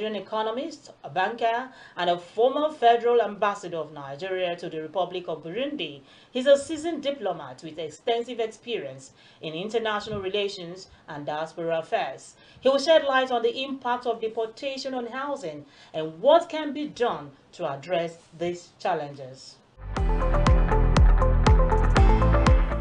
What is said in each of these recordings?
Nigerian economist, a banker, and a former federal ambassador of Nigeria to the Republic of Burundi. He's a seasoned diplomat with extensive experience in international relations and diaspora affairs. He will shed light on the impact of deportation on housing and what can be done to address these challenges.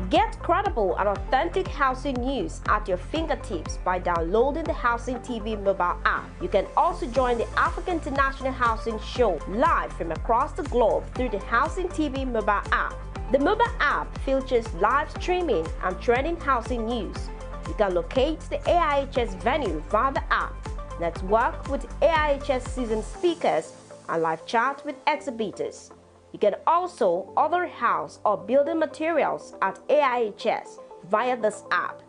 Get credible and authentic housing news at your fingertips by downloading the Housing TV mobile app. You can also join the African International Housing Show live from across the globe through the Housing TV mobile app. The mobile app features live streaming and trending housing news. You can locate the AIHS venue via the app, network with AIHS seasoned speakers, and live chat with exhibitors. You can also order house or building materials at AIHS via this app.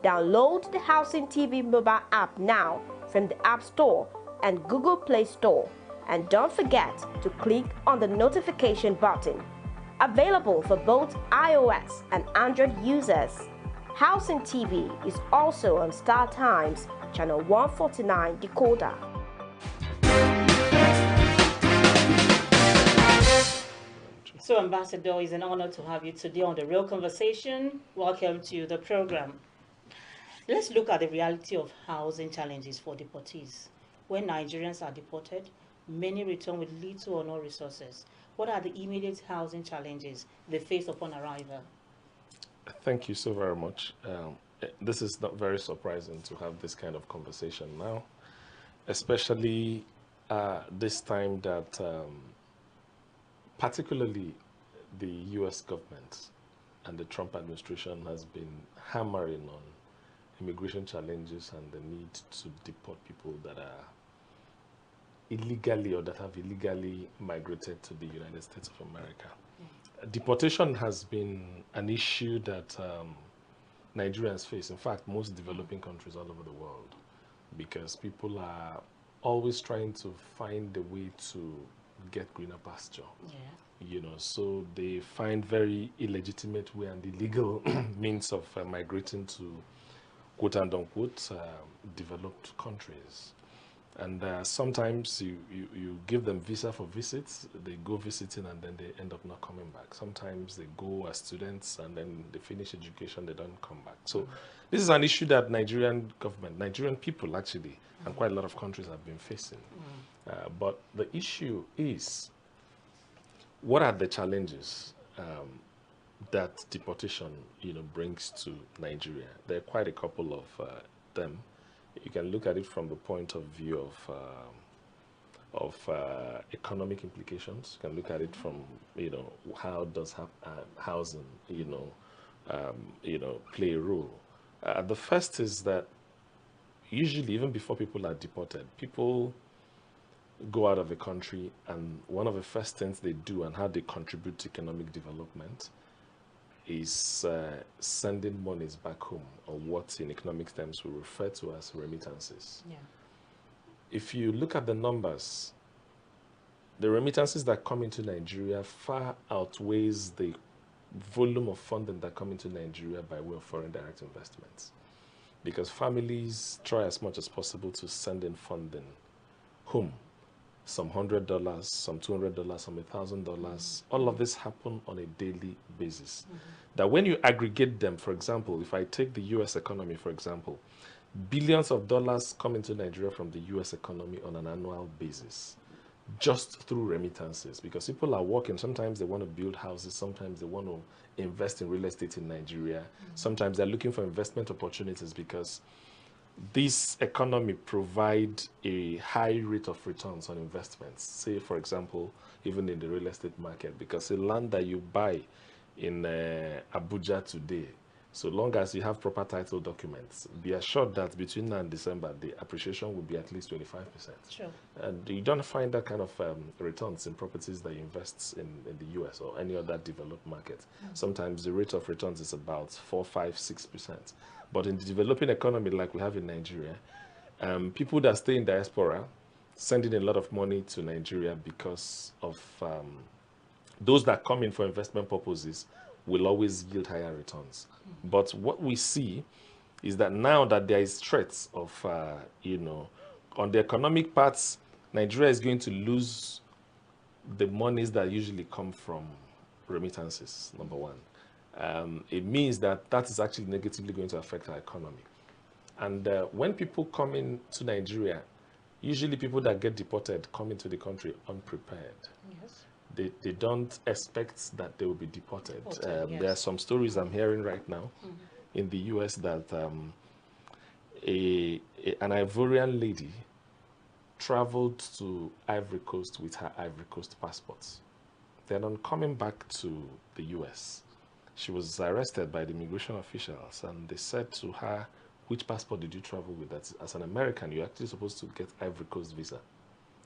Download the Housing TV mobile app now from the App Store and Google Play Store. And don't forget to click on the notification button. Available for both iOS and Android users. Housing TV is also on Star Times, channel 149 decoder. So, Ambassador, it's an honor to have you today on the Real Conversation. Welcome to the program. Let's look at the reality of housing challenges for deportees. When Nigerians are deported, many return with little or no resources. What are the immediate housing challenges they face upon arrival? Thank you so very much. This is not very surprising to have this kind of conversation now, especially this time that particularly the US government and the Trump administration has been hammering on immigration challenges and the need to deport people that are illegally or that have illegally migrated to the United States of America. Deportation has been an issue that Nigerians face, in fact, most developing countries all over the world, because people are always trying to find a way to get greener pasture. You know, so they find very illegitimate way and illegal means of migrating to quote and unquote developed countries. And sometimes you give them visa for visits, they go visiting and then they end up not coming back. Sometimes they go as students and then they finish education, they don't come back. So this is an issue that Nigerian government, Nigerian people actually, and quite a lot of countries have been facing. But the issue is, what are the challenges that deportation, brings to Nigeria? There are quite a couple of them. You can look at it from the point of view of economic implications. You can look at it from, how does housing, play a role. The first is that usually, even before people are deported, people go out of the country, and one of the first things they do and how they contribute to economic development is sending monies back home, or what in economic terms we refer to as remittances. If you look at the numbers, the remittances that come into Nigeria far outweighs the volume of funding that come into Nigeria by way of foreign direct investments, because families try as much as possible to send in funding home. Some $100, some $200, some $1,000. All of this happen on a daily basis. That when you aggregate them, for example, if I take the US economy, for example, billions of dollars come into Nigeria from the US economy on an annual basis, just through remittances, because people are working. Sometimes they want to build houses, sometimes they want to invest in real estate in Nigeria, sometimes they're looking for investment opportunities because this economy provide a high rate of returns on investments. Say, for example, even in the real estate market, because the land that you buy in Abuja today, so long as you have proper title documents, be assured that between now and December, the appreciation will be at least 25%. Sure. And you don't find that kind of returns in properties that you invest in the US or any other developed market. Sometimes the rate of returns is about 4, 5, 6%. But in the developing economy like we have in Nigeria, people that stay in diaspora sending a lot of money to Nigeria because of those that come in for investment purposes will always yield higher returns. But what we see is that now that there is threats of, on the economic parts, Nigeria is going to lose the monies that usually come from remittances, number one. It means that that is actually negatively going to affect our economy. And when people come into Nigeria, usually people that get deported come into the country unprepared. Yes. They don't expect that they will be deported. Yes. There are some stories I'm hearing right now in the US that an Ivorian lady traveled to Ivory Coast with her Ivory Coast passports. Then on coming back to the US, she was arrested by the immigration officials, and they said to her, which passport did you travel with? That as an American, you're actually supposed to get Ivory Coast visa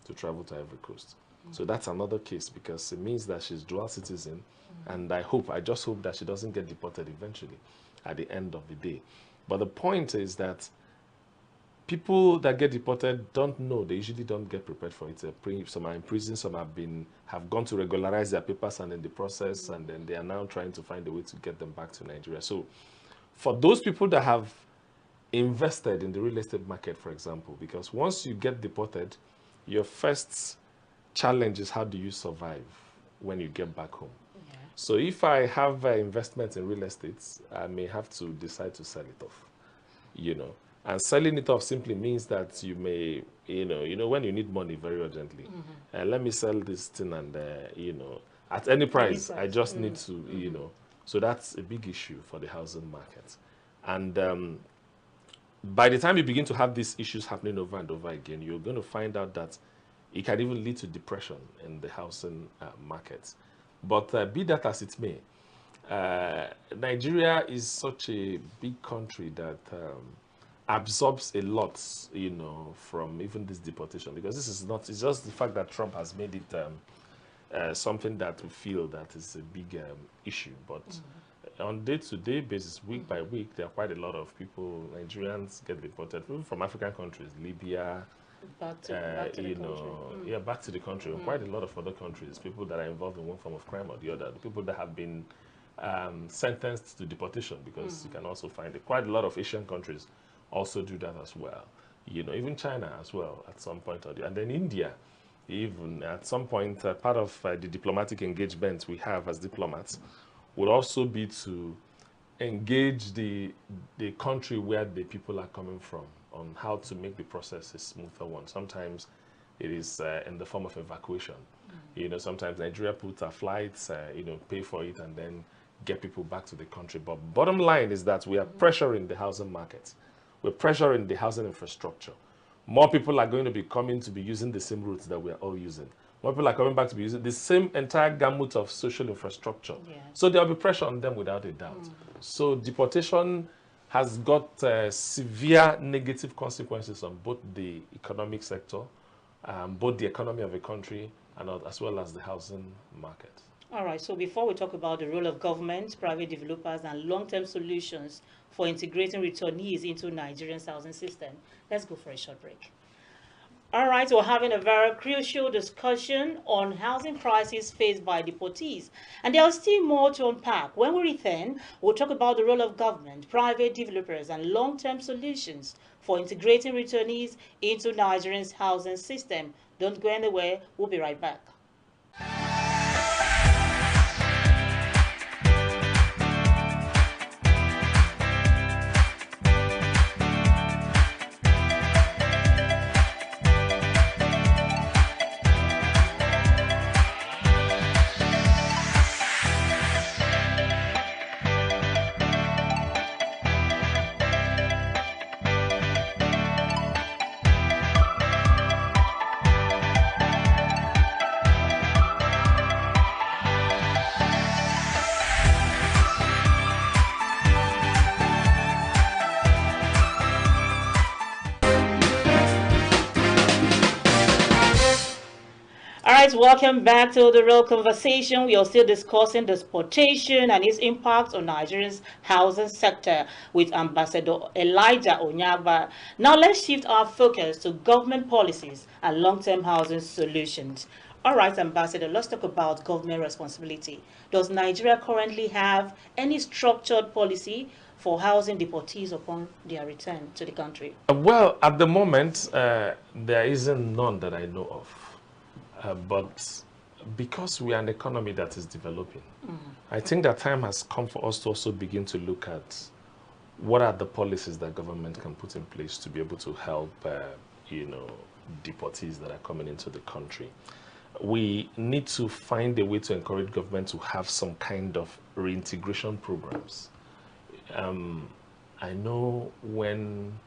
to travel to Ivory Coast. So that's another case, because it means that she's dual citizen, and I just hope that she doesn't get deported eventually at the end of the day. But the point is that people that get deported don't know. They usually don't get prepared for it. Some are in prison, some have gone to regularize their papers, and in the process, and then they are now trying to find a way to get them back to Nigeria. So for those people that have invested in the real estate market, for example, because once you get deported, your first challenge is, how do you survive when you get back home? Yeah. So if I have investments in real estate, I may have to decide to sell it off, And selling it off simply means that you may, when you need money very urgently, let me sell this thing and, at any price, I just need to, So that's a big issue for the housing market. And by the time you begin to have these issues happening over and over again, you're going to find out that it can even lead to depression in the housing market. But be that as it may, Nigeria is such a big country that absorbs a lot, from even this deportation, because this is not, it's just the fact that Trump has made it something that we feel that is a big issue. But on day-to-day basis, week by week, there are quite a lot of people, Nigerians get deported from African countries, Libya, back to the country, and quite a lot of other countries, people that are involved in one form of crime or the other, the people that have been sentenced to deportation, because you can also find it. Quite a lot of Asian countries also do that as well. Even China as well at some point or the other. And then India, even at some point, part of the diplomatic engagement we have as diplomats would also be to engage the country where the people are coming from on how to make the process a smoother one. Sometimes it is in the form of evacuation. Sometimes Nigeria puts our flights, pay for it, and then get people back to the country. But bottom line is that we are pressuring the housing market. We're pressuring the housing infrastructure. More people are going to be coming to be using the same routes that we are all using. More people are coming back to be using the same entire gamut of social infrastructure. Yeah. So there will be pressure on them without a doubt. So deportation has got severe negative consequences on both the economic sector, both the economy of a country, and as well as the housing market. All right, so before we talk about the role of government, private developers, and long-term solutions for integrating returnees into Nigeria's housing system, let's go for a short break. All right, we're having a very crucial discussion on housing crisis faced by deportees. And there's still more to unpack. When we return, we'll talk about the role of government, private developers, and long-term solutions for integrating returnees into Nigeria's housing system. Don't go anywhere. We'll be right back. Welcome back to the Real Conversation. We are still discussing deportation and its impact on Nigeria's housing sector with Ambassador Elijah Onyagba. Now let's shift our focus to government policies and long-term housing solutions. All right, Ambassador, let's talk about government responsibility. Does Nigeria currently have any structured policy for housing deportees upon their return to the country? Well, at the moment, there isn't none that I know of. But because we are an economy that is developing, I think that time has come for us to also begin to look at what are the policies that government can put in place to be able to help, deportees that are coming into the country. We need to find a way to encourage government to have some kind of reintegration programs. I know when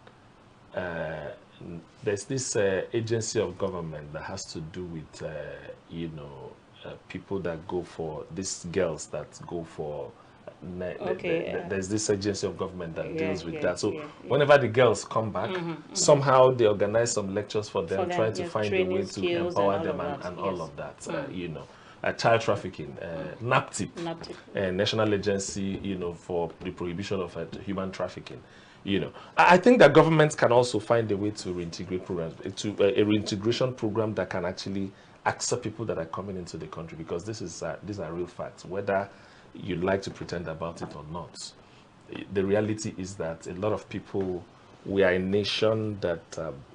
there's this agency of government that has to do with, people that go for, these girls that go for, there's this agency of government that deals with that. So whenever the girls come back, somehow they organize some lectures for them, trying to find a way to empower them and all of that, child trafficking, NAPTIP, National Agency, for the Prohibition of Human Trafficking. I think that governments can also find a way to reintegrate programs, a reintegration program that can actually accept people that are coming into the country, because these are real facts, whether you like to pretend about it or not. The reality is that a lot of people, we are a nation that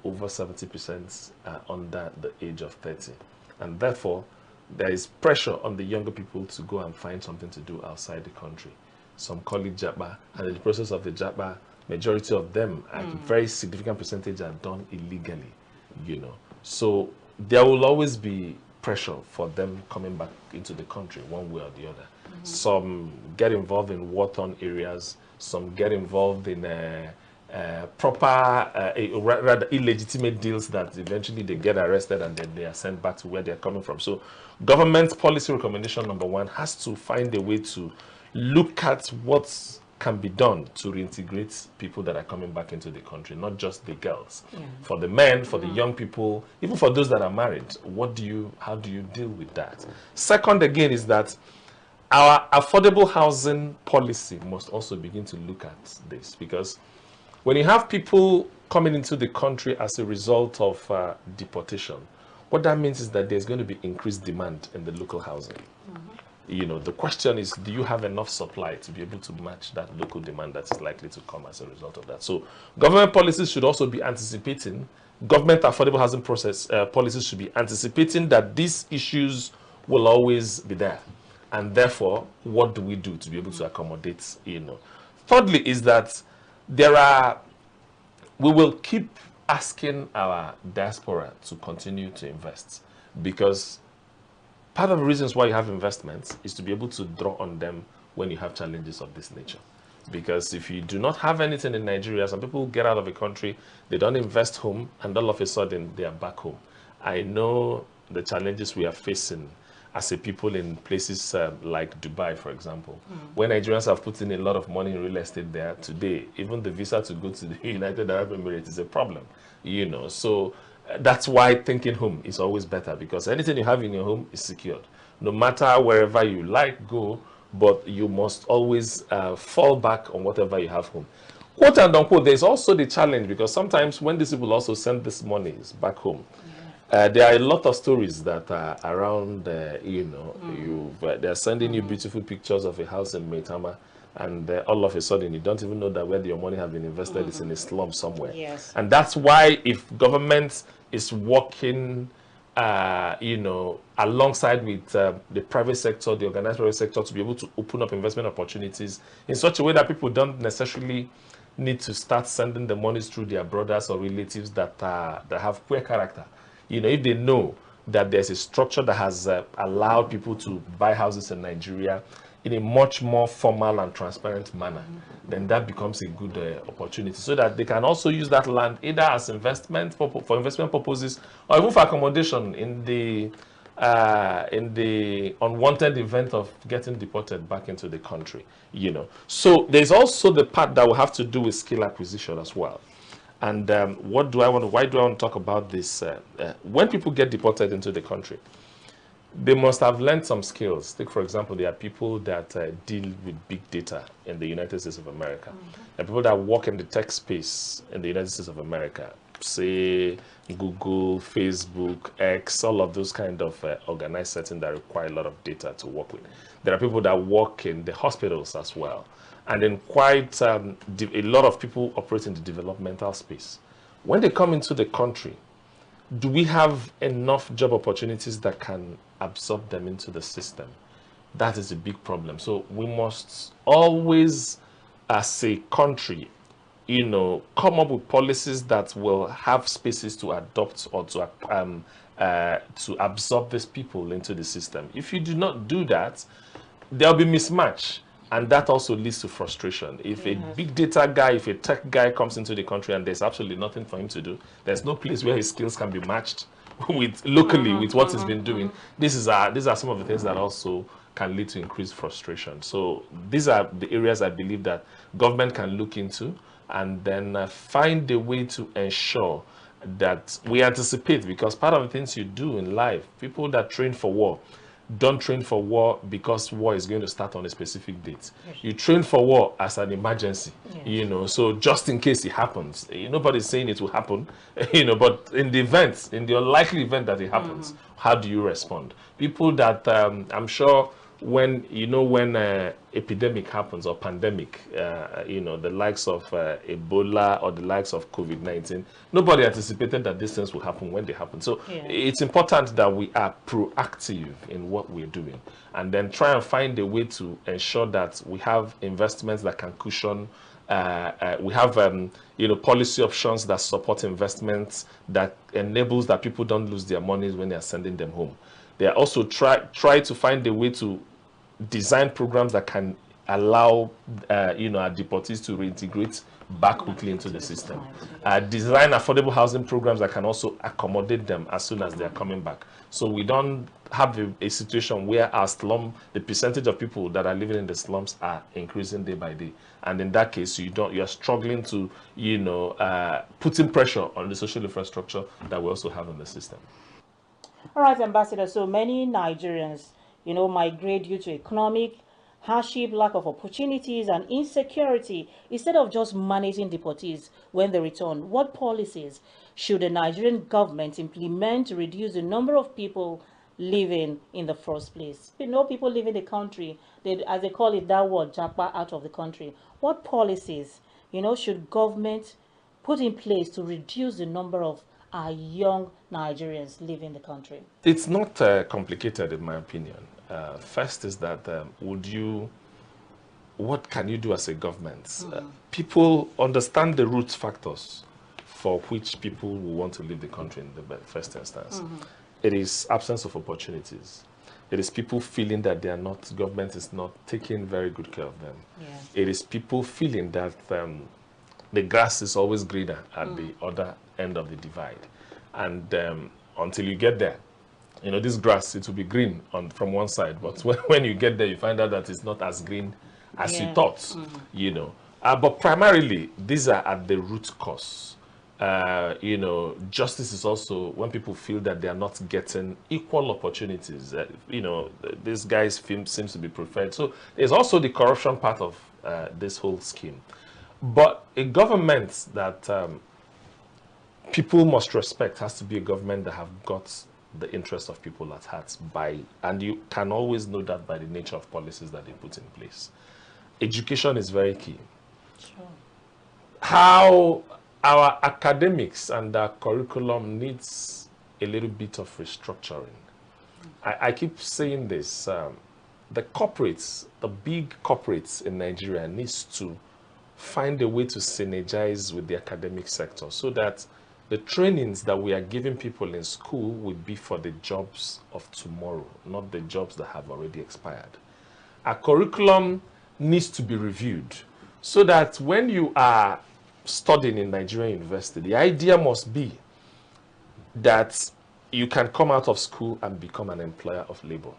over 70% are under the age of 30, and therefore there is pressure on the younger people to go and find something to do outside the country. Some call it japa, and in the process of the japa, majority of them, a very significant percentage, are done illegally, So there will always be pressure for them coming back into the country one way or the other. Some get involved in war-torn areas, some get involved in rather illegitimate deals that eventually they get arrested and then they are sent back to where they're coming from. So government policy recommendation number one has to find a way to look at what can be done to reintegrate people that are coming back into the country, not just the girls. For the men, for the young people, even for those that are married, how do you deal with that? Second, again, is that our affordable housing policy must also begin to look at this, because when you have people coming into the country as a result of deportation, what that means is that there's going to be increased demand in the local housing. The question is, do you have enough supply to be able to match that local demand that is likely to come as a result of that? So government policies should also be anticipating, government affordable housing policies should be anticipating that these issues will always be there. And therefore, what do we do to be able to accommodate, Thirdly is that we will keep asking our diaspora to continue to invest, because part of the reasons why you have investments is to be able to draw on them when you have challenges of this nature. Because if you do not have anything in Nigeria, some people get out of the country, they don't invest home, and all of a sudden they are back home. I know the challenges we are facing as a people in places like Dubai, for example, where Nigerians have put in a lot of money in real estate there. Today, even the visa to go to the United Arab Emirates is a problem, So that's why thinking home is always better, because anything you have in your home is secured. No matter wherever you go, but you must always fall back on whatever you have home. Quote and unquote, there's also the challenge, because sometimes when these people also send these monies back home, there are a lot of stories that are around, they're sending you beautiful pictures of a house in Maitama, and all of a sudden you don't even know that where your money has been invested is in a slum somewhere. And that's why, if government is working alongside with the private sector, the organized private sector, to be able to open up investment opportunities in such a way that people don't necessarily need to start sending the monies through their brothers or relatives that have poor character. If they know that there's a structure that has allowed people to buy houses in Nigeria in a much more formal and transparent manner, then that becomes a good opportunity, so that they can also use that land either as investment for investment purposes, or even for accommodation in the unwanted event of getting deported back into the country. So there's also the part that will have to do with skill acquisition as well. And why do I want to talk about this? When people get deported into the country, they must have learned some skills. Take, for example, there are people that deal with big data in the United States of America. There are people that work in the tech space in the United States of America. Say Google, Facebook, X, all of those kind of organized settings that require a lot of data to work with. There are people that work in the hospitals as well. and then quite a lot of people operate in the developmental space. When they come into the country, do we have enough job opportunities that can absorb them into the system? That is a big problem. So we must always, as a country, come up with policies that will have spaces to adopt or to absorb these people into the system. If you do not do that, there'll be mismatch. And that also leads to frustration. If a big data guy, if a tech guy comes into the country and there's absolutely nothing for him to do, there's no place where his skills can be matched with locally with what he's been doing. These are some of the things that also can lead to increased frustration. So these are the areas I believe that government can look into and then find a way to ensure that we anticipate, because part of the things you do in life, people that train for war, don't train for war because war is going to start on a specific date. Yes. You train for war as an emergency, yes. So just in case it happens. Nobody's saying it will happen, but in the unlikely event that it happens, how do you respond? People that I'm sure when epidemic happens or pandemic, the likes of Ebola or the likes of COVID-19, nobody anticipated that these things will happen when they happen. So it's important that we are proactive in what we're doing and then try and find a way to ensure that we have investments that can cushion. We have policy options that support investments that enables that people don't lose their money when they are sending them home. They are also try to find a way to design programs that can allow our deportees to reintegrate back quickly into the system. Design affordable housing programs that can also accommodate them as soon as they are coming back. So we don't have a situation where the percentage of people that are living in the slums are increasing day by day. And in that case, you're struggling to, putting pressure on the social infrastructure that we also have in the system. All right, Ambassador. So many Nigerians, migrate due to economic hardship, lack of opportunities, and insecurity. Instead of just managing deportees when they return, what policies should the Nigerian government implement to reduce the number of people living in the first place? People leaving the country, as they call it, that word, japa, out of the country. What policies, should government put in place to reduce the number of our young Nigerians living the country? It's not complicated, in my opinion. First is that what can you do as a government? People understand the root factors for which people will want to leave the country in the first instance. It is absence of opportunities. It is people feeling that government is not taking very good care of them. It is people feeling that the grass is always greener at the other end of the divide. And until you get there, this grass, it will be green from one side, but when you get there, you find out that it's not as green as you thought, But primarily, these are at the root cause. Justice is also when people feel that they are not getting equal opportunities. This guy's film seems to be preferred. So there's also the corruption part of this whole scheme. But a government that people must respect has to be a government that have got the interest of people at heart and you can always know that by the nature of policies that they put in place. Education is very key. Sure. How our academics and our curriculum needs a little bit of restructuring. I keep saying this, the corporates, the big corporates in Nigeria needs to find a way to synergize with the academic sector so that the trainings that we are giving people in school will be for the jobs of tomorrow, not the jobs that have already expired. Our curriculum needs to be reviewed so that when you are studying in Nigerian university, the idea must be that you can come out of school and become an employer of labor.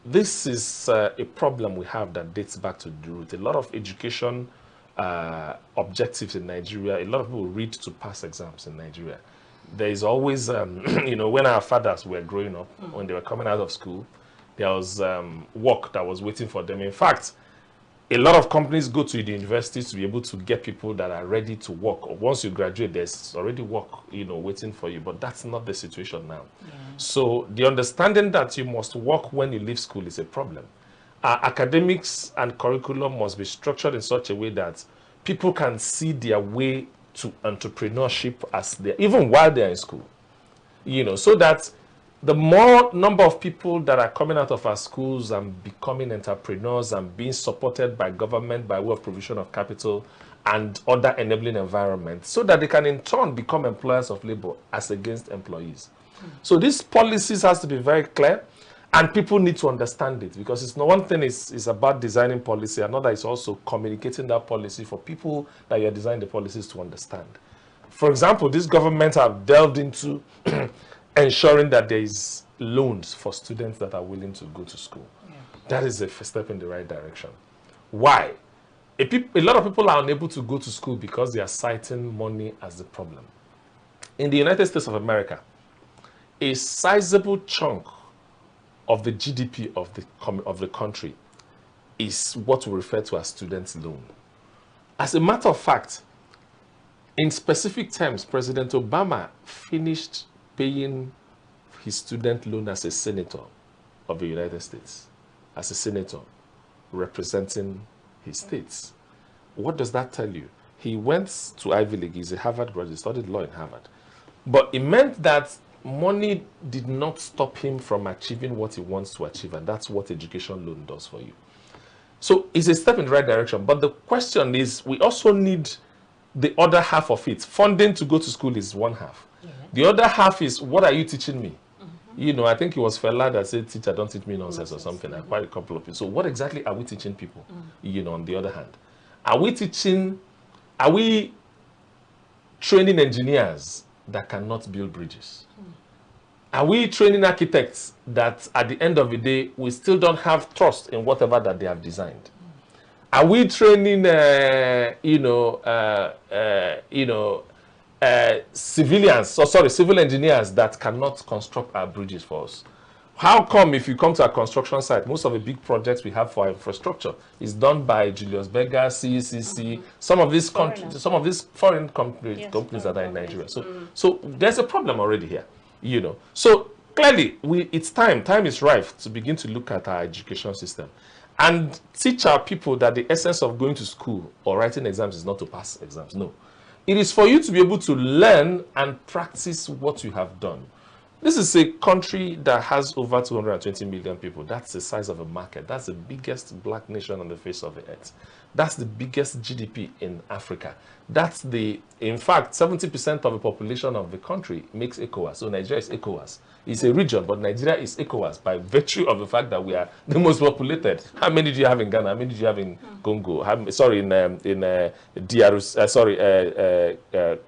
This is a problem we have that dates back to the root. A lot of education objectives in Nigeria, a lot of people read to pass exams in Nigeria. There is always, when our fathers were growing up, when they were coming out of school, there was work that was waiting for them. In fact, a lot of companies go to the universities to be able to get people that are ready to work. Or once you graduate, there's already work, waiting for you. But that's not the situation now. Yeah. So the understanding that you must work when you leave school is a problem. Our academics and curriculum must be structured in such a way that people can see their way to entrepreneurship as they, even while they're in school. You know, so that the more number of people that are coming out of our schools and becoming entrepreneurs and being supported by government by way of provision of capital and other enabling environments, so that they can in turn become employers of labor as against employees. So these policies has to be very clear, and people need to understand it, because it's not one thing is about designing policy, another is also communicating that policy for people that you're designing the policies to understand. For example, these governments have delved into ensuring that there is loans for students that are willing to go to school. Yeah. That is a first step in the right direction. Why? A lot of people are unable to go to school because they are citing money as the problem. In the United States of America, a sizable chunk of the GDP of the country is what we refer to as student loan. As a matter of fact, in specific terms, President Obama finished paying his student loan as a senator of the United States, as a senator representing his states. What does that tell you? He went to Ivy League. He's a Harvard graduate, studied law in Harvard. But it meant that money did not stop him from achieving what he wants to achieve, and that's what education loan does for you. So it's a step in the right direction. But the question is, we also need the other half of it. Funding to go to school is one half. Yeah. The other half is, what are you teaching me? You know, I think it was Fela that said, teacher, don't teach me nonsense or something. I quite a couple of people. So what exactly are we teaching people? You know, on the other hand, are we training engineers that cannot build bridges? Are we training architects that at the end of the day, we still don't have trust in whatever that they have designed? Are we training, civil engineers that cannot construct our bridges for us? How come if you come to a construction site, most of the big projects we have for our infrastructure is done by Julius Berger, CECC, some of these foreign companies that are in Nigeria. So there's a problem already here, you know. So clearly, it's time is ripe to begin to look at our education system and teach our people that the essence of going to school or writing exams is not to pass exams. No. It is for you to be able to learn and practice what you have done. This is a country that has over 220 million people. That's the size of a market. That's the biggest black nation on the face of the earth. That's the biggest GDP in Africa. In fact, 70% of the population of the country makes ECOWAS. So Nigeria is ECOWAS. It's a region, but Nigeria is ECOWAS by virtue of the fact that we are the most populated. How many do you have in Ghana? How many do you have in Congo?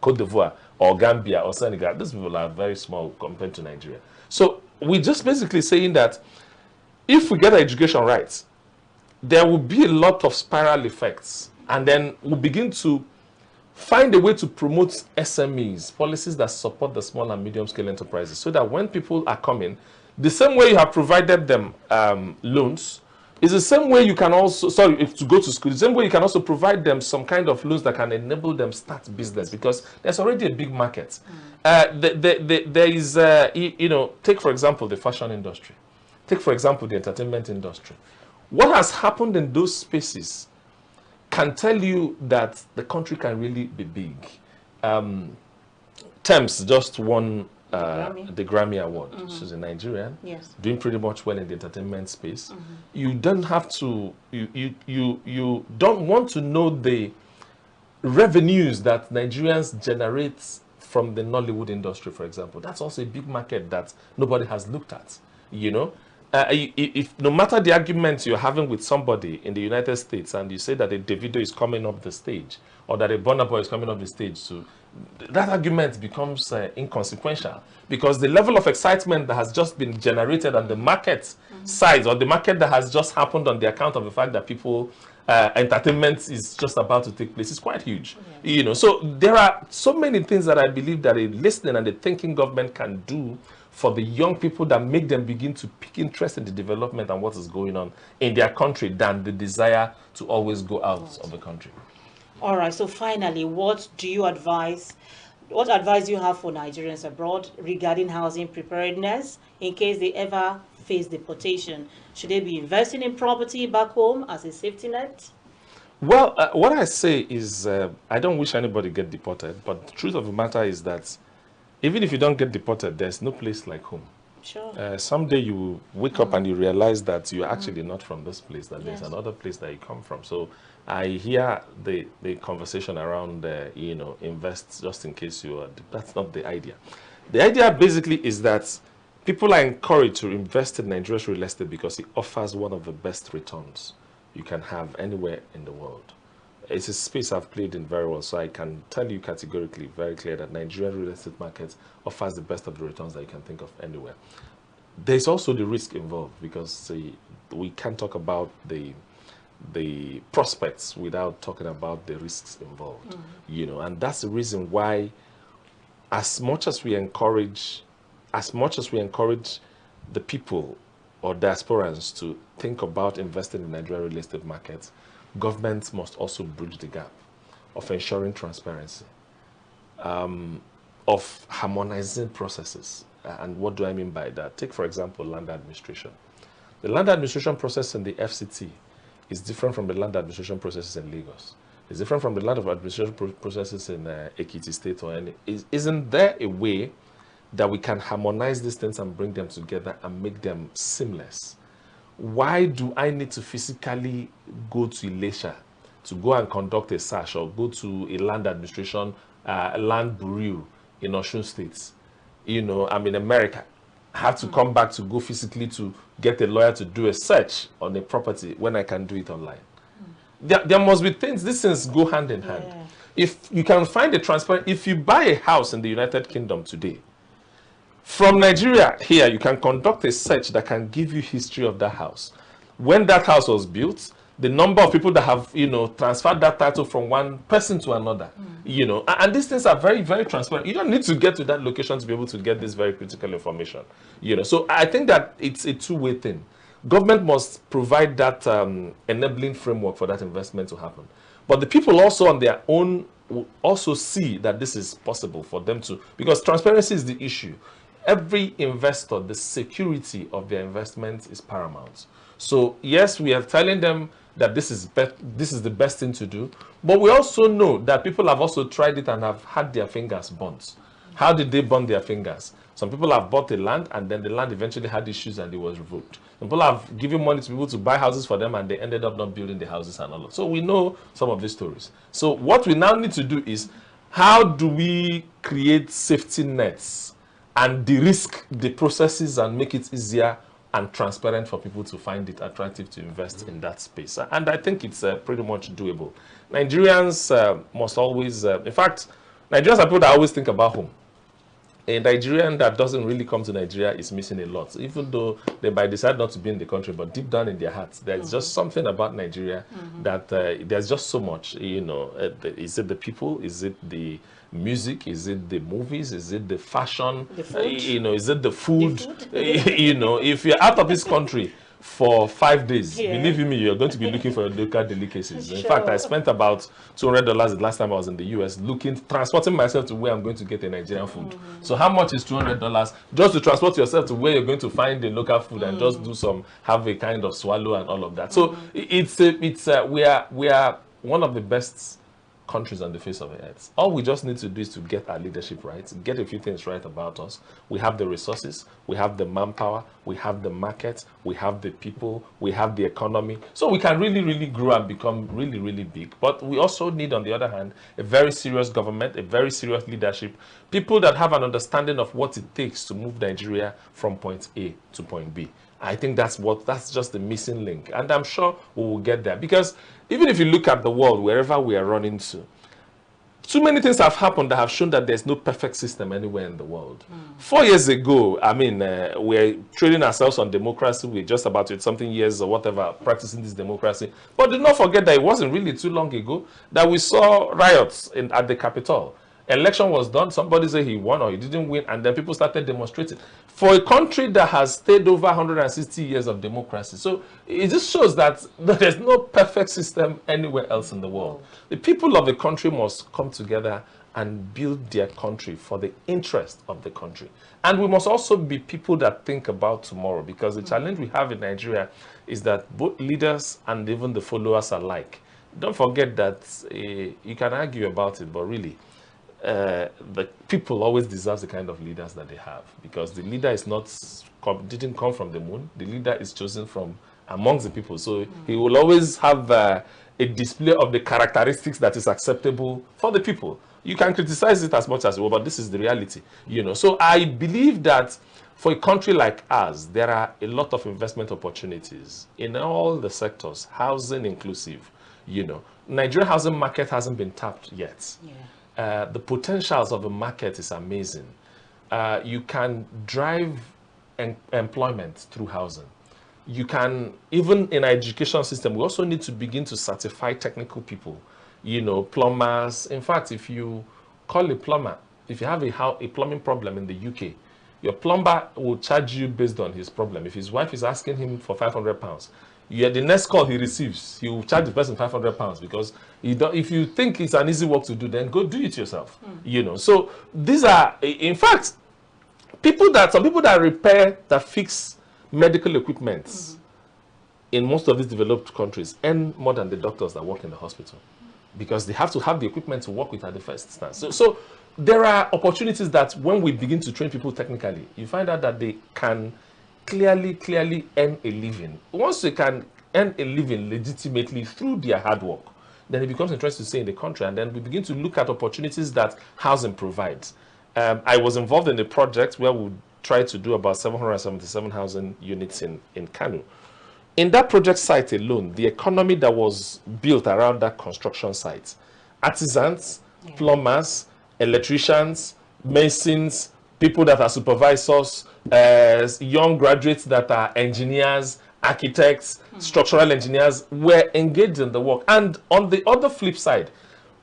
Cote d'Ivoire or Gambia or Senegal? These people are very small compared to Nigeria. So we're just basically saying that if we get our education right, there will be a lot of spiral effects, and then we'll begin to find a way to promote SMEs, policies that support the small and medium scale enterprises, so that when people are coming, the same way you have provided them loans is the same way you can also, to go to school, the same way you can also provide them some kind of loans that can enable them start business, because there's already a big market. There is, take for example the fashion industry, take for example the entertainment industry. What has happened in those spaces can tell you that the country can really be big. Thames just won the Grammy Award. She's a Nigerian, doing pretty much well in the entertainment space. You don't have to, you don't want to know the revenues that Nigerians generate from the Nollywood industry, for example. That's also a big market that nobody has looked at, you know. If no matter the argument you're having with somebody in the United States and you say that a Davido is coming up the stage or that a Burna Boy is coming up the stage, so that argument becomes inconsequential, because the level of excitement that has just been generated on the market side, or the market that has just happened on the account of the fact that people entertainment is just about to take place is quite huge. You know, so there are so many things that I believe that a listening and a thinking government can do for the young people that make them begin to pick interest in the development and what is going on in their country than the desire to always go out of the country. All right, so finally, what advice do you have for Nigerians abroad regarding housing preparedness in case they ever face deportation? Should they be investing in property back home as a safety net? Well, what I say is I don't wish anybody get deported, but the truth of the matter is that even if you don't get deported, there's no place like home. Sure. Someday you wake up and you realize that you're actually not from this place, that there's another place that you come from. So I hear the conversation around, invest just in case you are, that's not the idea. The idea basically is that people are encouraged to invest in Nigeria's real estate because it offers one of the best returns you can have anywhere in the world. It's a space I've played in very well, so I can tell you categorically, very clear, that Nigerian real estate market offers the best of the returns that you can think of anywhere. There's also the risk involved because we can't talk about the prospects without talking about the risks involved. And that's the reason why, as much as we encourage the people or diasporans to think about investing in Nigerian real estate markets, governments must also bridge the gap of ensuring transparency, of harmonizing processes. And what do I mean by that? Take, for example, land administration. The land administration process in the FCT is different from the land administration processes in Lagos. It's different from the land of administration processes in Ekiti State or any. Isn't there a way that we can harmonize these things and bring them together and make them seamless? Why do I need to physically go to Ilesha to go and conduct a search, or go to a land administration, land bureau in Osun State? I'm in America. I have to come back to go physically to get a lawyer to do a search on a property when I can do it online. There must be things, these things go hand in hand. If you can find a transparent, if you buy a house in the United Kingdom today, from Nigeria here, you can conduct a search that can give you history of that house. When that house was built, the number of people that have, transferred that title from one person to another, and these things are very, very transparent. You don't need to get to that location to be able to get this very critical information, So I think that it's a two-way thing. Government must provide that enabling framework for that investment to happen. But the people also on their own will also see that this is possible for them to, because transparency is the issue. Every investor, the security of their investment is paramount. So yes, we are telling them that this is the best thing to do, but we also know that people have also tried it and have had their fingers burnt. How did they burn their fingers? Some people have bought the land and then the land eventually had issues and it was revoked. Some people have given money to people to buy houses for them and they ended up not building the houses and all of. So we know some of these stories. So what we now need to do is, how do we create safety nets and de-risk the processes and make it easier and transparent for people to find it attractive to invest in that space? And I think it's pretty much doable. Nigerians must always, in fact, Nigerians are people that always think about home. A Nigerian that doesn't really come to Nigeria is missing a lot, even though they might decide not to be in the country, but deep down in their hearts, there's just something about Nigeria that there's just so much, is it the people? Is it the music? Is it the movies? Is it the fashion? The food? Is it the food? If you're out of this country for 5 days, believe me, you're going to be looking for local delicacies. In fact, I spent about $200 the last time I was in the US transporting myself to where I'm going to get a Nigerian food. So how much is $200 just to transport yourself to where you're going to find the local food and just have a kind of swallow and all of that? So we are one of the best countries on the face of the earth. All we just need to do is to get our leadership right, get a few things right about us. We have the resources, we have the manpower, we have the market, we have the people, we have the economy. So we can really, really grow and become really, really big. But we also need, on the other hand, a very serious government, a very serious leadership, people that have an understanding of what it takes to move Nigeria from point A to point B. I think that's just the missing link. And I'm sure we will get there. Because even if you look at the world, wherever we are running to, too many things have happened that have shown that there's no perfect system anywhere in the world. 4 years ago, we're trading ourselves on democracy. We're just about something years or whatever practicing this democracy. But do not forget that it wasn't really too long ago that we saw riots at the Capitol. Election was done, somebody said he won or he didn't win, and then people started demonstrating. For a country that has stayed over 160 years of democracy. So it just shows that there's no perfect system anywhere else in the world. The people of the country must come together and build their country for the interest of the country. And we must also be people that think about tomorrow, because the challenge we have in Nigeria is that both leaders and even the followers alike, don't forget that you can argue about it, but really, the people always deserve the kind of leaders that they have, because the leader is not didn't come from the moon. The leader is chosen from amongst the people, so he will always have a display of the characteristics that is acceptable for the people. You can criticize it as much as you want, but this is the reality, you know. So I believe that for a country like ours, there are a lot of investment opportunities in all the sectors, housing inclusive, you know. Nigerian housing market hasn't been tapped yet. Yeah. The potentials of the market is amazing. You can drive employment through housing. You can, even in our education system, we also need to begin to certify technical people, you know, plumbers. In fact, if you call a plumber, if you have a plumbing problem in the UK, your plumber will charge you based on his problem. If his wife is asking him for £500, the next call he receives, he will charge the person £500, because if you think it's an easy work to do, then go do it yourself. You know, so these are, in fact, some people that repair, that fix medical equipment in most of these developed countries earn more than the doctors that work in the hospital, because they have to have the equipment to work with at the first instance. So there are opportunities that when we begin to train people technically, you find out that they can clearly earn a living. Once they can earn a living legitimately through their hard work, then it becomes interesting to stay in the country, and then we begin to look at opportunities that housing provides. I was involved in a project where we tried to do about 777 housing units in Kano. In that project site alone, the economy that was built around that construction site, artisans, plumbers, electricians, masons, people that are supervisors, young graduates that are engineers, architects, structural engineers, were engaged in the work. And on the other flip side,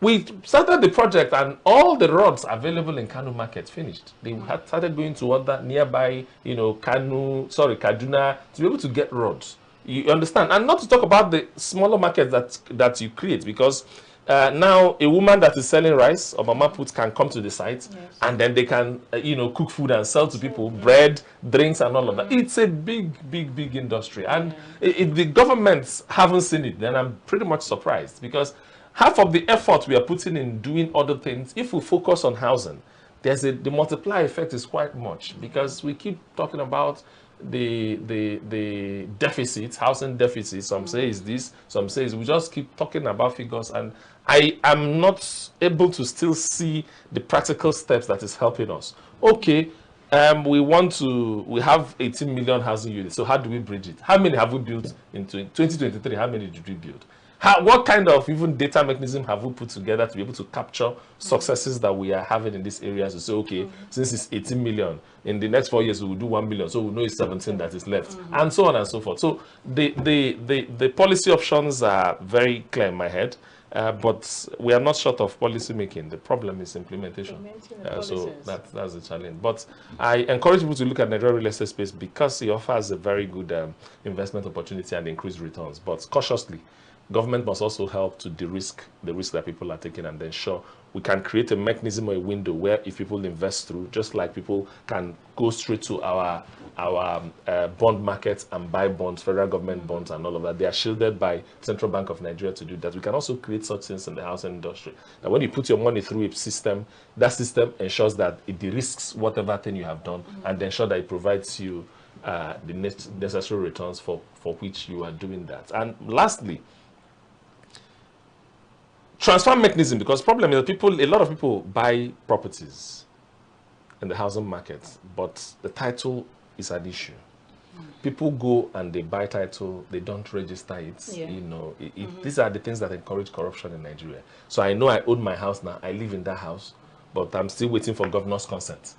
we started the project and all the rods available in Kano market finished. They had started going to other nearby, you know, Kaduna, to be able to get rods. You understand? And not to talk about the smaller markets that you create, because now a woman that is selling rice or mama puts can come to the site, and then they can, you know, cook food and sell to people, bread, drinks, and all of that. It's a big industry. And if the governments haven't seen it, then I'm pretty much surprised, because half of the effort we are putting in doing other things, if we focus on housing, the multiplier effect is quite much, because we keep talking about the deficits, housing deficits. Some say is this, some say is, we just keep talking about figures, and I am not able to still see the practical steps that is helping us. Okay, we have 18 million housing units, so how do we bridge it? How many have we built in 2023? How many did we build? What kind of even data mechanism have we put together to be able to capture successes that we are having in these areas, to say, okay, since it's 18 million, in the next 4 years we will do 1 million, so we know it's 17 that is left, and so on and so forth. So the policy options are very clear in my head, but we are not short of policy making. The problem is implementation. So that's the challenge. But I encourage people to look at Nigerian real estate space, because it offers a very good investment opportunity and increased returns, but cautiously. Government must also help to de-risk the risk that people are taking, and ensure we can create a mechanism or a window where if people invest through, just like people can go straight to our bond markets and buy bonds, federal government bonds and all of that, they are shielded by Central Bank of Nigeria to do that. We can also create such things in the housing industry. Now, when you put your money through a system, that system ensures that it de-risks whatever thing you have done, and ensure that it provides you the necessary returns for which you are doing that. And lastly, transfer mechanism, because problem is that a lot of people buy properties in the housing market, but the title is an issue. People go and they buy title, they don't register it. You know, these are the things that encourage corruption in Nigeria. So I know I own my house now, I live in that house, but I'm still waiting for governor's consent.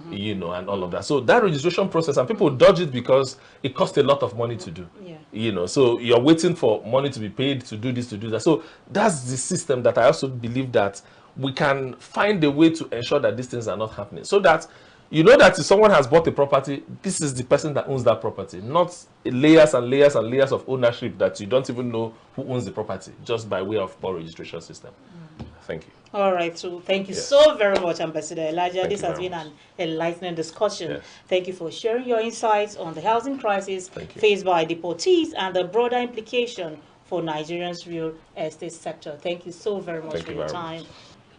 You know, and all of that. So that registration process, and people dodge it because it costs a lot of money to do. You know, so you're waiting for money to be paid to do this, to do that. So that's the system that I also believe that we can find a way to ensure that these things are not happening. So that you know that if someone has bought a property, this is the person that owns that property, not layers and layers and layers of ownership that you don't even know who owns the property, just by way of poor registration system. Thank you. All right, so thank you Yes. so very much, Ambassador Elijah. Thank This you has very been much. an enlightening discussion. Yes. Thank you for sharing your insights on the housing crisis Thank you. faced by deportees and the broader implication for Nigeria's real estate sector. Thank you so very much Thank for you your very time. much.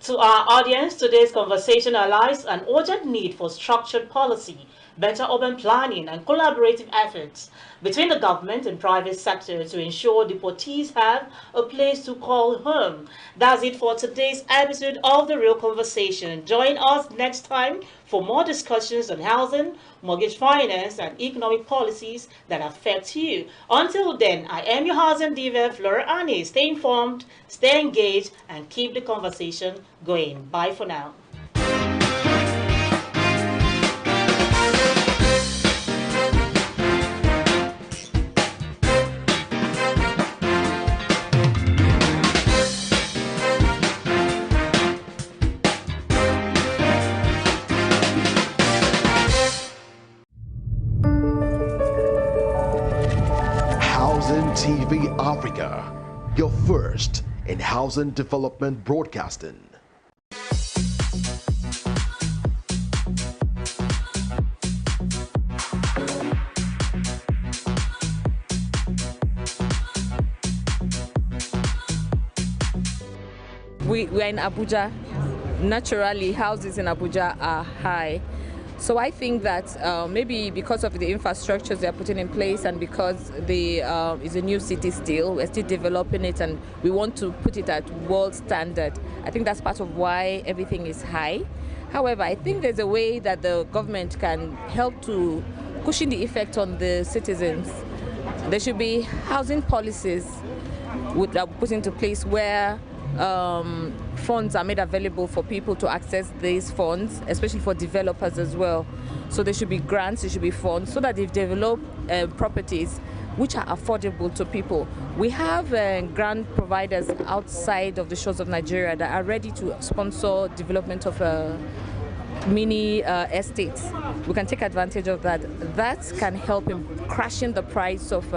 To our audience, today's conversation highlights an urgent need for structured policy, better urban planning, and collaborative efforts between the government and private sector to ensure deportees have a place to call home. That's it for today's episode of The Real Conversation. Join us next time for more discussions on housing, mortgage finance, and economic policies that affect you. Until then, I am your housing diva, Flora Anne. Stay informed, stay engaged, and keep the conversation going. Bye for now. Housing TV Africa, your first in housing development broadcasting. We are in Abuja. Naturally, houses in Abuja are high. So I think that maybe because of the infrastructures they are putting in place and because it's a new city still, we're still developing it and we want to put it at world standard. I think that's part of why everything is high. However, I think there's a way that the government can help to cushion the effect on the citizens. There should be housing policies that are put into place where funds are made available for people to access these funds, especially for developers as well. So there should be grants, there should be funds, so that they develop properties which are affordable to people. We have grant providers outside of the shores of Nigeria that are ready to sponsor development of mini estates. We can take advantage of that. That can help in crashing the price of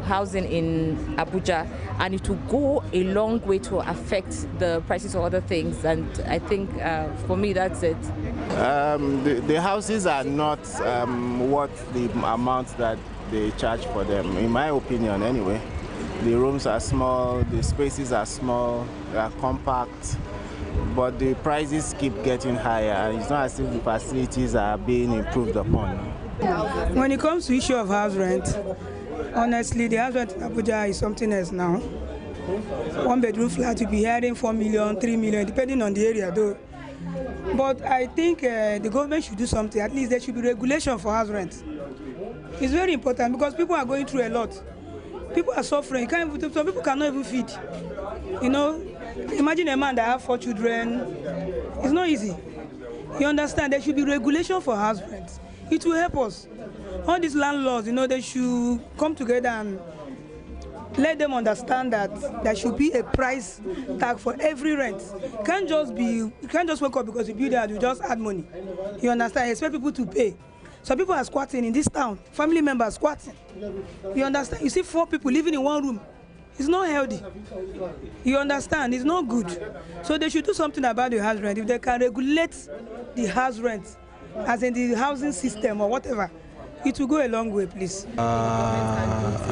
housing in Abuja, and it will go a long way to affect the prices of other things. And I think for me that's it. The houses are not worth the amount that they charge for them, in my opinion anyway. The rooms are small, the spaces are small, they are compact, but the prices keep getting higher, and it's not as if the facilities are being improved upon. When it comes to issue of house rent, honestly, the house rent in Abuja is something else now. One bedroom flat will be hearing 4 million, 3 million, depending on the area though. But I think the government should do something. At least there should be regulation for house rent. It's very important because people are going through a lot. People are suffering. Some people cannot even feed. You know, imagine a man that has 4 children. It's not easy. You understand? There should be regulation for house rent. It will help us. All these landlords, you know, they should come together and let them understand that there should be a price tag for every rent. You can't just wake up because you build that you just add money. You understand? You expect people to pay. Some people are squatting in this town, family members squatting. You understand? You see 4 people living in one room. It's not healthy. You understand? It's not good. So they should do something about the house rent. If they can regulate the house rent, as in the housing system or whatever, it will go a long way, please.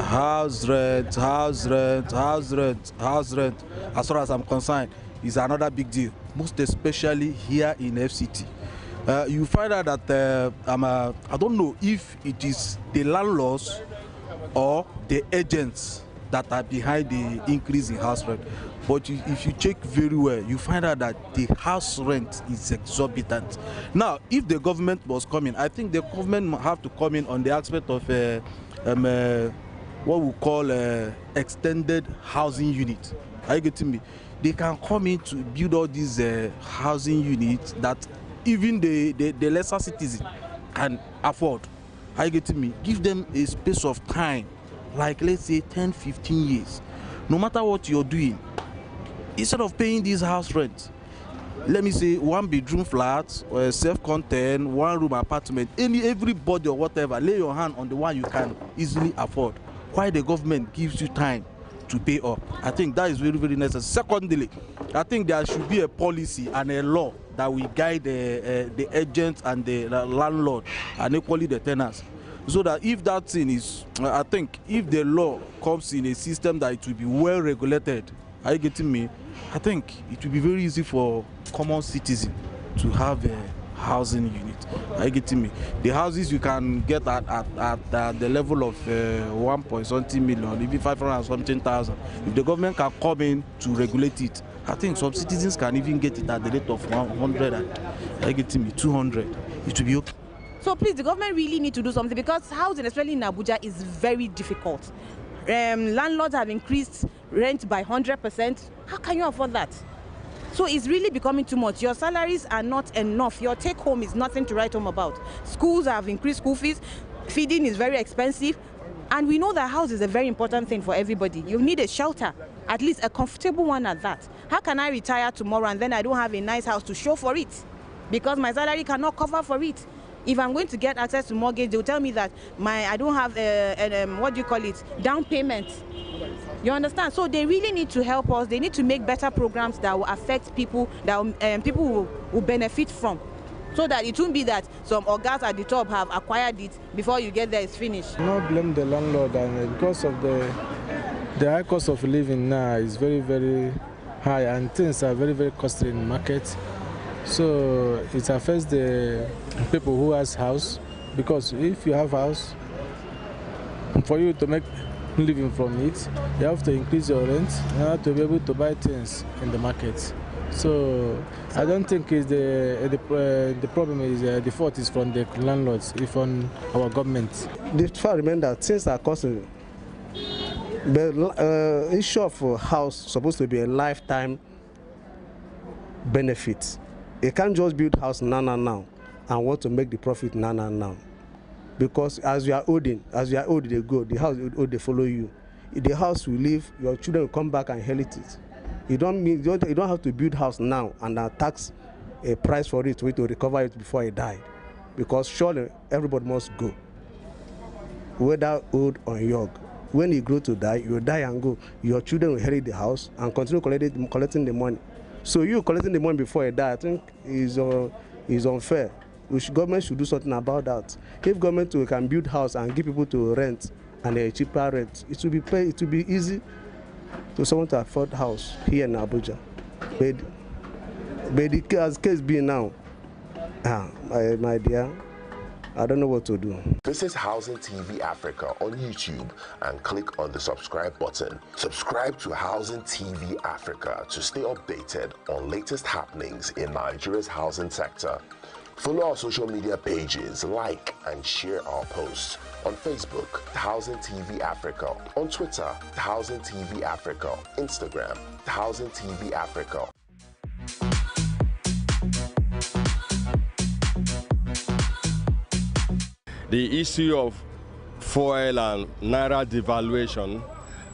House rent, as far as I'm concerned, is another big deal, most especially here in FCT. You find out that I don't know if it is the landlords or the agents that are behind the increase in house rent. But if you check very well, you find out that the house rent is exorbitant. Now, if the government was coming, I think the government have to come in on the aspect of what we call extended housing unit. Are you getting me? They can come in to build all these housing units that even the lesser citizen can afford. Are you getting me? Give them a space of time, like let's say 10-15 years. No matter what you're doing, instead of paying this house rent, let me say 1 bedroom flat or a self-contained 1 room apartment, everybody or whatever, lay your hand on the one you can easily afford. Why the government gives you time to pay up. I think that is very, very necessary. Secondly, I think there should be a policy and a law that will guide the agents and the landlord and equally the tenants. So that if that thing is, I think if the law comes in a system that it will be well regulated, are you getting me? I think it will be very easy for common citizens to have a housing unit. Are you getting me? The houses you can get at the level of 1.something million, even 500-something thousand. If the government can come in to regulate it, I think some citizens can even get it at the rate of 100 and, are you getting me, 200. It will be okay. So please, the government really need to do something, because housing, especially in Abuja, is very difficult. Landlords have increased rent by 100%. How can you afford that? So it's really becoming too much. Your salaries are not enough. Your take home is nothing to write home about. Schools have increased school fees. Feeding is very expensive. And we know that house is a very important thing for everybody. You need a shelter, at least a comfortable one at that. How can I retire tomorrow and then I don't have a nice house to show for it? Because my salary cannot cover for it. If I'm going to get access to mortgage, they'll tell me that I don't have down payment. You understand? So they really need to help us. They need to make better programs that will affect people, that people will benefit from. So that it won't be that some organs at the top have acquired it before you get there, it's finished. Not blame the landlord, and because of the high cost of living now is very, very high, and things are very, very costly in the market. So it affects the people who has house, because if you have house, for you to make living from it, you have to increase your rent in order to be able to buy things in the market. So I don't think it's the problem is the fault is from the landlords, it's from our government. The fact remains that things are costly. The issue of a house is supposed to be a lifetime benefit. You can't just build house now and want to make the profit now. Because as you are old, they go. The house will they follow you. If the house will leave, your children will come back and inherit it. You don't have to build house now and tax a price for it to recover it before you die. Because surely everybody must go, whether old or young. When you grow to die, you die and go. Your children will inherit the house and continue collecting the money. So you collecting the money before you die, I think is unfair. Government should do something about that. If government can build house and give people to rent and a cheaper rent, it will be easy to someone to afford house here in Abuja. But as case being now, my dear, I don't know what to do. Visit Housing TV Africa on YouTube and click on the subscribe button. Subscribe to Housing TV Africa to stay updated on latest happenings in Nigeria's housing sector. Follow our social media pages, like and share our posts. On Facebook, Housing TV Africa. On Twitter, Housing TV Africa. Instagram, Housing TV Africa. The issue of fuel and naira devaluation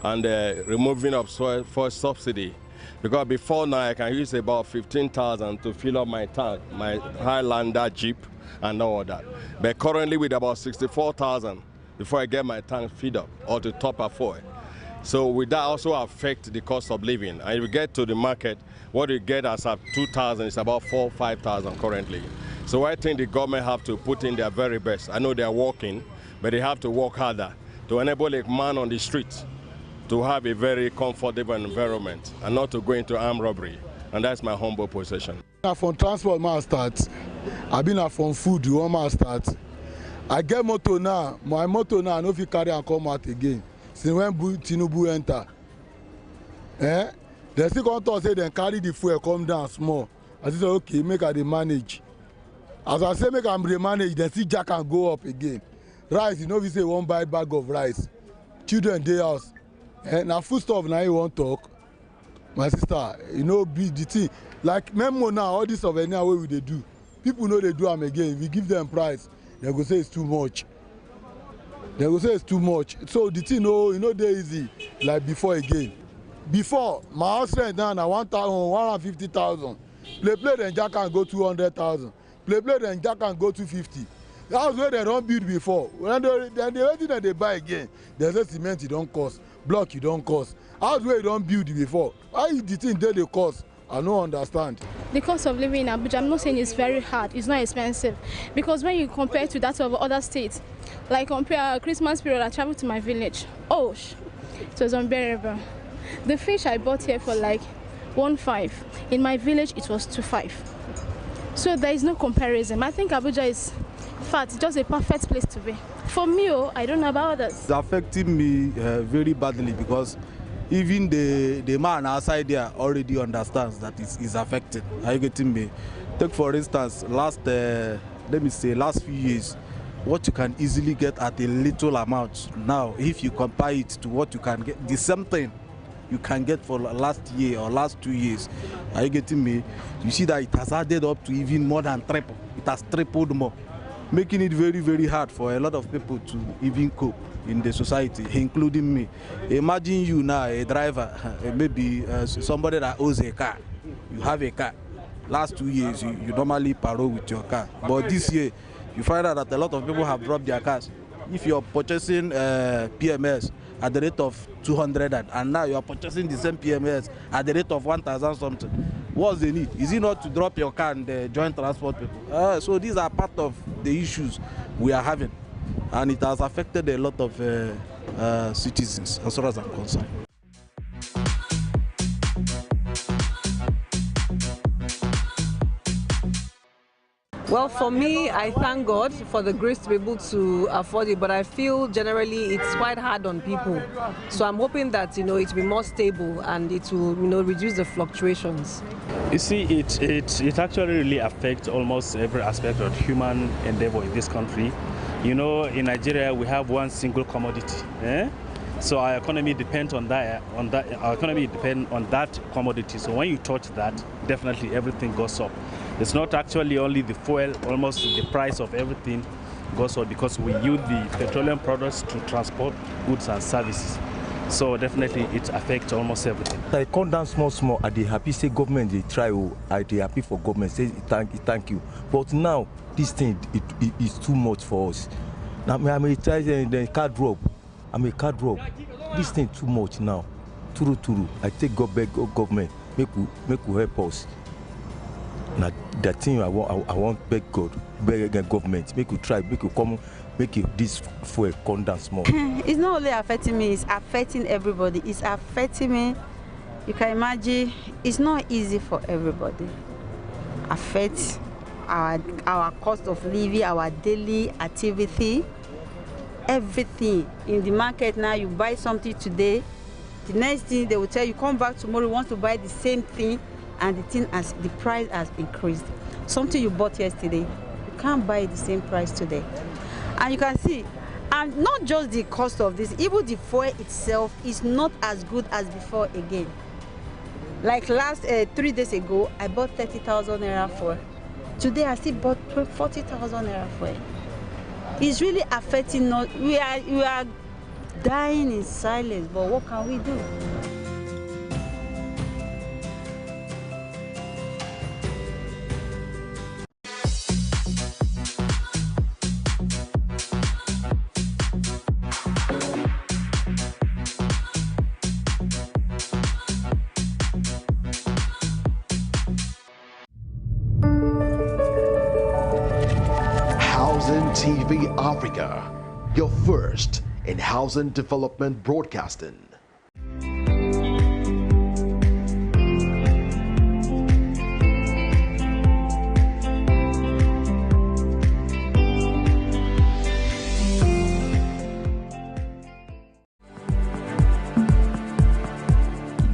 and the removing of fuel subsidy. Because before now I can use about 15,000 to fill up my tank, my Highlander Jeep and all that. But currently with about 64,000 before I get my tank filled up or to top up fuel. So with that also affect the cost of living. And if you get to the market, what you get as of 2,000 is about 4,000 or 5,000 currently. So I think the government have to put in their very best. I know they're working, but they have to work harder to enable a man on the street to have a very comfortable environment and not to go into armed robbery. And that's my humble position. From transport, man start. I've been from food, you want man start. I get motor now. My motor now, I know if you carry and come out again. Since when Tinubu enter, they still come to say they carry the fuel come down small. I say okay, make I dey manage. As I say make I dey manage, they see jack and go up again. Rice, you know we say one buy bag of rice. Children dey house. Now food stuff now you want talk, my sister. You know be the thing like memo now. All this of any way we they do, people know they do them again. If we give them price, they go say it's too much. They go say it's too much. So the thing, no, you know, they easy like before again. Before my house rent now na 150,000. Play then jack can go 200,000. Play then jack can go 250. That was where they don't build before. When they waiting and they buy again, they say cement it don't cost. block you don cost. House wey you don build before, why the thing dey dey cost? I no understand. The cost of living in Abuja, I'm not saying it's very hard, it's not expensive. Because when you compare to that of other states, like compare Christmas period, I traveled to my village. Oh, it was unbearable. The fish I bought here for like 1.5. In my village, it was 2.5. So there is no comparison. I think Abuja is, in fact, just a perfect place to be. For me, I don't know about others. It's affecting me very badly because even the man outside there already understands that it's affecting. Are you getting me? Take for instance, last few years, what you can easily get at a little amount now, if you compare it to what you can get, the same thing you can get for last year or last 2 years. Are you getting me? You see that it has added up to even more than triple. It has tripled more, making it very, very hard for a lot of people to even cope in the society, including me. Imagine you now, a driver, maybe somebody that owns a car. You have a car. Last 2 years, you normally parole with your car. But this year, you find out that a lot of people have dropped their cars. If you're purchasing PMS at the rate of 200 and now you're purchasing the same PMS at the rate of 1,000 something, what's the need? Is it not to drop your car and join transport people? So these are part of the issues we are having, and it has affected a lot of citizens as far as I'm concerned. Well, for me, I thank God for the grace to be able to afford it, but I feel generally it's quite hard on people. So I'm hoping that, it will be more stable and it will, reduce the fluctuations. You see, it actually really affects almost every aspect of human endeavor in this country. In Nigeria, we have one single commodity. So our economy depends on that. Our economy depends on that commodity. So when you touch that, definitely everything goes up. It's not actually only the fuel, almost the price of everything goes up because we use the petroleum products to transport goods and services. So definitely it affects almost everything. I come down small, and they happy say government they try, they happy for government, say thank you. But now this thing it is too much for us. Now I'm a the car drop. I'm a car drop. This thing too much now. Turu. I take government, make we help us. Now that thing I want beg God, beg government, make you try, make you come, this fuel come down small. It's not only affecting me, it's affecting everybody. It's affecting me. You can imagine it's not easy for everybody. Affects our cost of living, our daily activity, everything. In the market now, you buy something today, the next thing they will tell you, come back tomorrow, you want to buy the same thing, and the price has increased. Something you bought yesterday, you can't buy the same price today. And you can see, and not just the cost of this, even the fuel itself is not as good as before again. Like last 3 days ago, I bought 30,000 naira fuel. Today I still bought 40,000 naira fuel. It's really affecting us. We are dying in silence, but what can we do? TV Africa, your first in housing development broadcasting.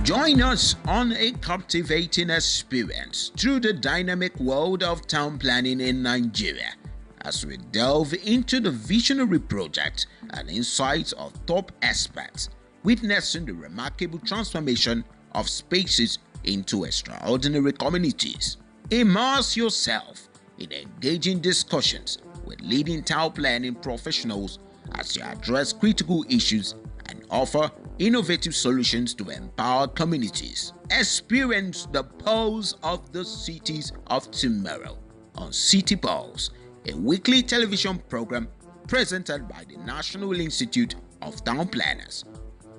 Join us on a captivating experience through the dynamic world of town planning in Nigeria, as we delve into the visionary projects and insights of top experts, witnessing the remarkable transformation of spaces into extraordinary communities. Immerse yourself in engaging discussions with leading town planning professionals as you address critical issues and offer innovative solutions to empower communities. Experience the pulse of the cities of tomorrow on City Pulse, a weekly television program presented by the National Institute of Town Planners.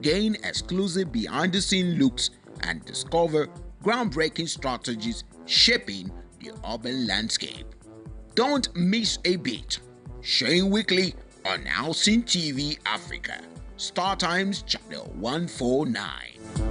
gain exclusive behind-the-scene looks, and discover groundbreaking strategies shaping the urban landscape. Don't miss a beat. Showing weekly on Housing TV Africa. Star Times Channel 149.